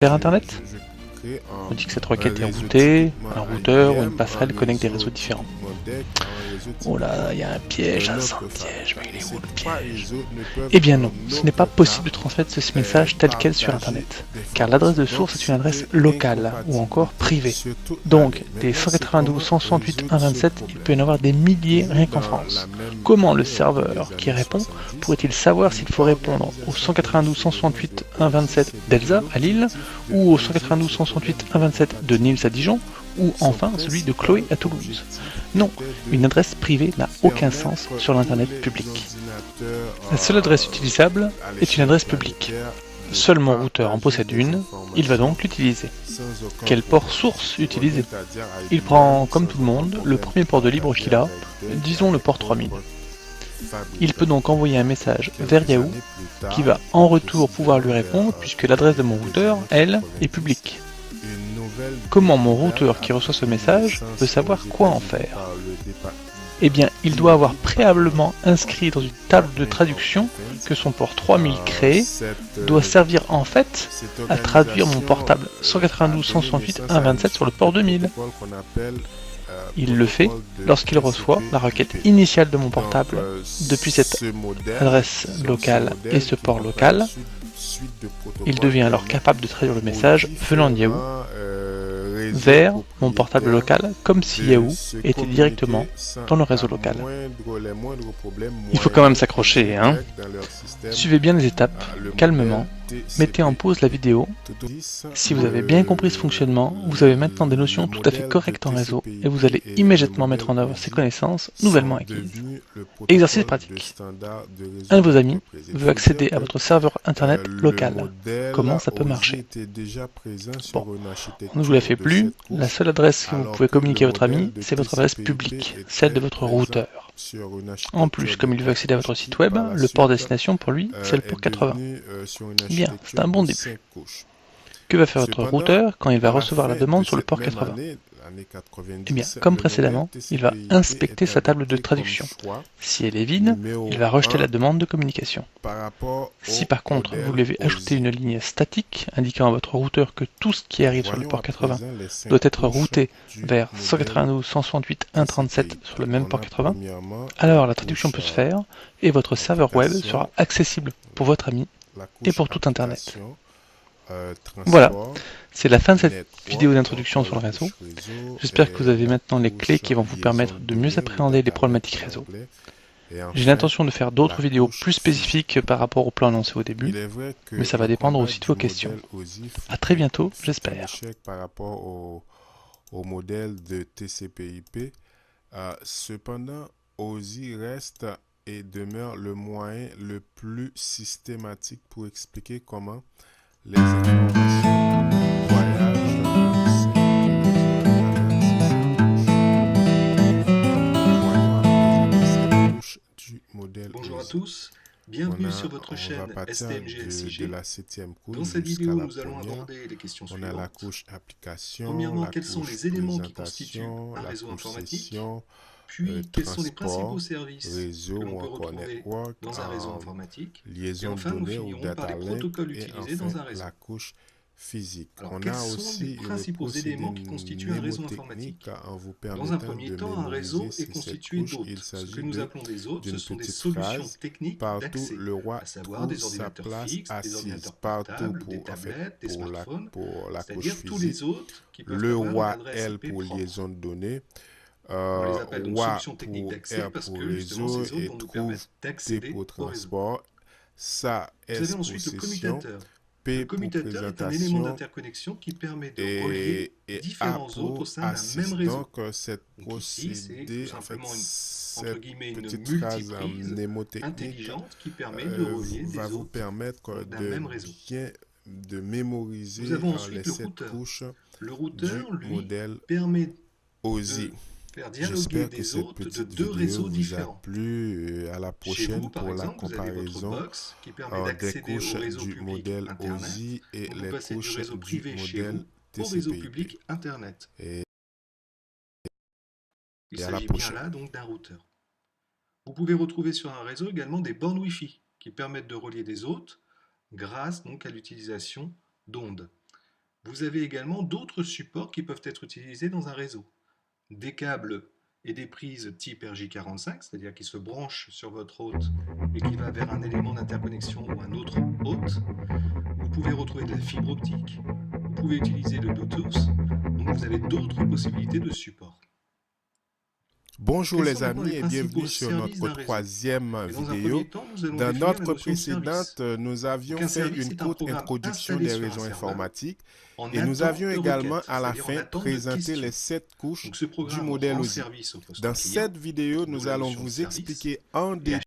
vers Internet. crée On dit que cette un requête est réseau routée, typiquement un routeur ou une IBM, passerelle un connecte des réseau réseaux différents. modèle, un réseau Oh là, typiquement il y a un piège, d'un ça sent autre le piège, mais fabricant. il Et est où ces le trois piège? réseaux ne peuvent Eh bien non, en ce n'est pas aucun possible de cas transmettre ce message tel quel sur partager Internet, car l'adresse d'informations. de Donc source est une adresse c'était locale ou encore l'incompatibilité privée. sur toute Donc, l'année. des Maintenant, c'est 192, comment 168, résoudre ce 127, il peut y en problème. avoir des milliers Toujours rien qu'en dans la France. même Comment le lignée que serveur les qui années répond 70, pourrait-il savoir une s'il faut répondre au organisation de 192, diffusion 168, de OSI 127 s'est donnée d'Elsa à Lille, l'objectif de ou au résoudre 192, ce problème 168, de 127 de Nils à Dijon, ou Son enfin celui de Chloé principal à Toulouse. objectif Non, était une de adresse privée n'a aucun sens permettre sur tous l'Internet les public. ordinateurs La seule adresse utilisable à est une l'échelle adresse publique. planétaire de Seul mon routeur en partager possède des une, il va informations donc l'utiliser. sans aucun Quel port problème. source On utiliser? revient à dire à Il IBM prend, comme sans tout le aucun monde, le problème premier port de libre partager qu'il a, avec Dell et disons le avec port 3000. d'autres Il peut fabricants. donc envoyer un message vers Quelques Yahoo, années plus tard, qui va en plus retour pouvoir lui précisément répondre, vers puisque l'adresse de mon les routeur, années elle, 90, est publique. une nouvelle Comment mon découverte routeur a qui reçoit ce pris message naissance veut savoir aux quoi en États-Unis faire? par le Eh bien, il doit avoir préalablement département inscrit dans une table de traduction que son port 3000 créé doit servir en fait cette à traduire mon organisation portable a 192, donné 168, naissance à 127 sur le port 2000. protocole qu'on appelle Il le fait protocole de lorsqu'il reçoit la requête TCP/IP. initiale de mon Donc, portable depuis cette adresse locale et ce port local. Il devient alors capable de traduire le message venant de Yahoo vers mon portable local comme si Yahoo était directement dans le réseau local. Il faut quand même s'accrocher, hein? Suivez bien les étapes, calmement, mettez en pause la vidéo. Si vous avez bien compris ce fonctionnement, vous avez maintenant des notions tout à fait correctes en réseau et vous allez immédiatement mettre en œuvre ces connaissances nouvellement acquises. Exercice pratique. Un de vos amis veut accéder à votre serveur internet local. Comment ça peut marcher? Bon, on ne vous la fait plus. La seule adresse que vous pouvez communiquer à votre ami, c'est votre adresse publique, celle de votre routeur. En plus, comme il veut accéder à votre site web, le port destination pour lui, c'est le port 80. Bien, c'est un bon début. Que va faire votre routeur quand il va recevoir la demande sur le port 80? Eh bien, comme précédemment, il va inspecter sa table de traduction. Si elle est vide, il va rejeter la demande de communication. Si par contre vous lui avez ajouté une ligne statique indiquant à votre routeur que tout ce qui arrive sur le port 80 doit être routé vers 192, 168, 137 sur le même port 80, alors la traduction peut se faire et votre serveur web sera accessible pour votre ami et pour tout Internet. Voilà, c'est la fin de cette vidéo d'introduction sur le réseau. J'espère que vous avez maintenant les clés qui vont vous permettre de mieux appréhender les problématiques réseau. J'ai l'intention de faire d'autres vidéos plus spécifiques par rapport au plan annoncé au début, mais ça va dépendre aussi de vos questions. A très bientôt, j'espère. Par rapport au modèle de TCP/IP, cependant, OSI reste et demeure le moyen le plus systématique pour expliquer comment les informations voyagent du modèle. Bonjour à tous, bienvenue sur votre chaîne STMG/SIG. Dans cette vidéo, nous allons aborder les questions suivantes. Premièrement, quels sont les éléments qui constituent un réseau informatique? Puis, quels sont les principaux services que l'on peut retrouver dans un réseau informatique? Et enfin, nous finirons par les protocoles utilisés dans un réseau. Alors, quels sont les principaux éléments qui constituent un réseau informatique? Dans un premier temps, un réseau est constitué d'hôtes. Ce que nous appelons des hôtes, ce sont des solutions techniques d'accès, à savoir des ordinateurs fixes, des ordinateurs portables, des tablettes, des smartphones, c'est-à-dire tous les hôtes qui peuvent avoir une adresse IP propre. On les appelle donc solutions techniques d'accès parce que justement ces hôtes vont nous permettre d'accéder au réseau. Vous avez ensuite le commutateur. Le commutateur est un élément d'interconnexion qui permet de relier différents hôtes au sein d'un même réseau. Donc ici, c'est tout simplement entre guillemets une multiprise intelligente qui permet de relier des hôtes d'un même réseau. Nous avons ensuite le routeur. Le routeur, lui, permet de faire dialoguer des hôtes de deux réseaux différents. Chez vous, par exemple, vous avez votre box qui permet d'accéder au réseau public Internet. Vous passez du réseau privé chez vous au réseau public Internet. Il s'agit bien là donc d'un routeur. Vous pouvez retrouver sur un réseau également des bornes Wi-Fi qui permettent de relier des hôtes grâce donc à l'utilisation d'ondes. Vous avez également d'autres supports qui peuvent être utilisés dans un réseau. Des câbles et des prises type RJ45, c'est-à-dire qui se branchent sur votre hôte et qui va vers un élément d'interconnexion ou un autre hôte. Vous pouvez retrouver de la fibre optique, vous pouvez utiliser le Bluetooth, donc vous avez d'autres possibilités de support. Bonjour les amis et bienvenue sur notre troisième vidéo. Dans notre précédente, nous avions fait une courte introduction des réseaux informatiques et nous avions également à la fin présenté les 7 couches du modèle OSI. Dans cette vidéo, nous allons vous expliquer en détail